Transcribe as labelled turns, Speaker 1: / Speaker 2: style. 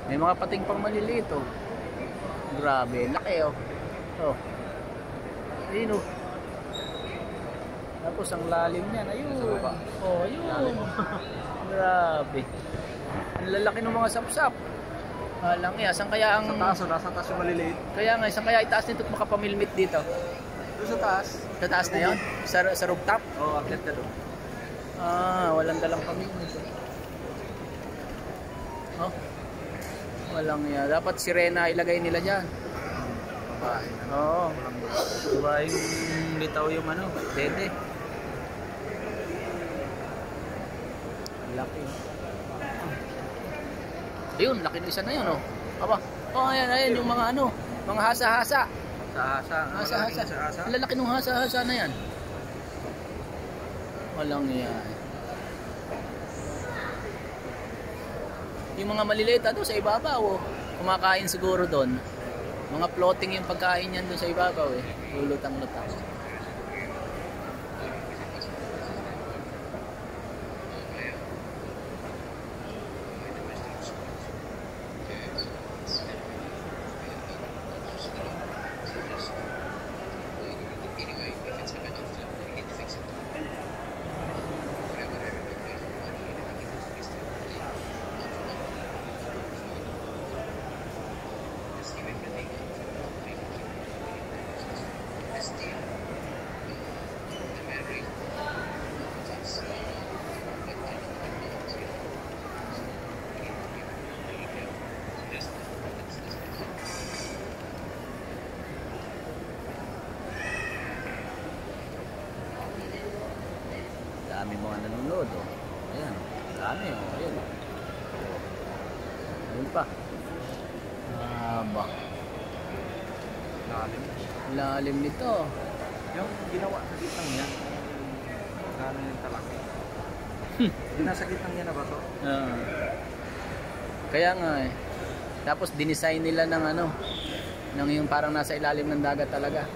Speaker 1: May mga pating pang maliliit oh. Grabe, laki oh. Oh. Ayun oh. Tapos ang lalim niyan, ayun. Oh, ayun. Grabe. Ang lalaki ng mga sapsap. Alang iya, saan kaya ang...
Speaker 2: Sa taas yung maliliit.
Speaker 1: Kaya nga, saan kaya itaas nito at makapamilmit dito?
Speaker 2: Doon sa taas.
Speaker 1: Sa taas na yun? Sa rooftop?
Speaker 2: Oo, akit ka doon.
Speaker 1: Ah, walang dalang pamilmit. Oh. Walang iya. Dapat sirena ilagay nila dyan.
Speaker 2: Babae na.
Speaker 1: Oo. Diba yung bitaw yung ano, dede. Laki. Ayun, laki ng isa na yun, oh. Aba. Oh, ayan, yung mga ano, mga hasa-hasa.
Speaker 2: Hasa-hasa.
Speaker 1: Ang lalaki ng hasa-hasa na yan. Walang yan. Yung mga maliliit doon sa ibabaw, oh. Kumakain siguro doon. Mga floating yung pagkain yan doon sa ibabaw, eh. Lulutang-lutang. Dami mga nanonood, oh. Ayan, dami, oh. Ayan, oh. Ayun pa. Ba.
Speaker 2: Lalim.
Speaker 1: Lalim nito.
Speaker 2: Yung ginawa sa gitnang niya. Gano'n yung talak. Nasa gitnang niya na ba to?
Speaker 1: Kaya nga eh. Tapos dinisign nila ng ano, ng yung parang nasa ilalim ng dagat talaga.